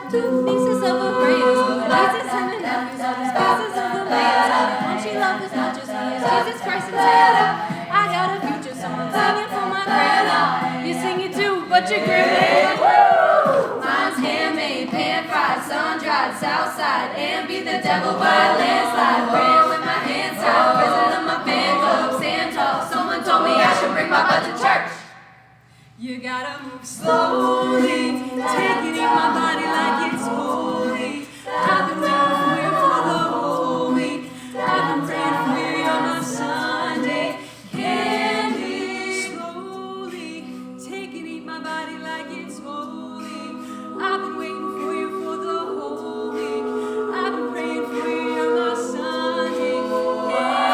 Two pieces of a praise, Jesus and the nephews, all these pieces of the layers. Won't she love as much as me as Jesus Christ and Taylor? I got a future, so I'm singing for my grandma. You sing it too, but you're grinning. Mine's handmade, pan-fried, sun-dried, southside, and beat the devil by a landslide. Praying with my hands tied, president of my fan club, stand tall. Someone told me I should bring my butt to church. You gotta move slowly, take it in my body like it's holy. I've been waiting for you for the whole week. I've been praying for you on my Sunday candy. Slowly, take it in my body like it's holy. I've been waiting for you for the whole week. I've been praying for you on my Sunday candy.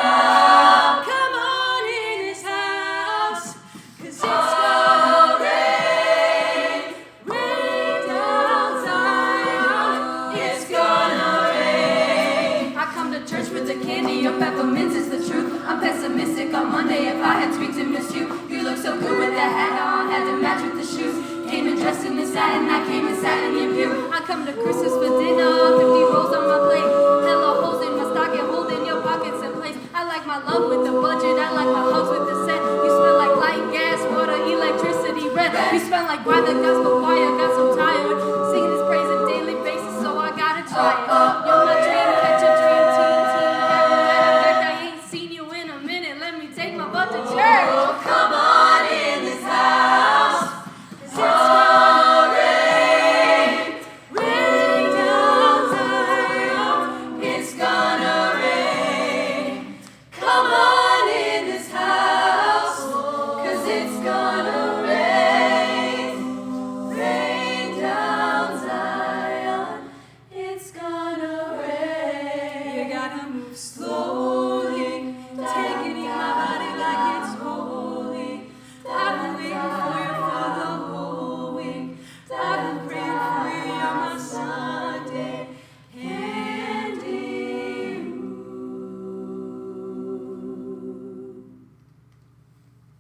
Come on in this house, 'cause it's gonna rain, rain down Zion, it's gonna rain. I come to church with the candy, your peppermints is the truth. I'm pessimistic on Monday, if I had tweaked and missed you. You look so good with that hat on, had to match with the shoes. Came and dressed in the satin, I came and sat in your pew. I come to Christmas for dinner, 50 rolls on my plate. Hello holes in my stocking, holding your pockets in place. I like my love with the budget, I like my hugs with the set. You smell like light, gas, water, electricity, red. You smell like why the gospel choir got so tired. Singing this praise on a daily basis, so I gotta try it. You're my dream catcher, dream team. Matter of fact, I ain't seen you in a minute, let me take my butt to church. Oh, come on in this house, 'cause it's gonna rain, rain down Zion, it's gonna rain. Come on in this house, 'cause it's gonna rain, rain down Zion, it's gonna rain. You gotta move slow.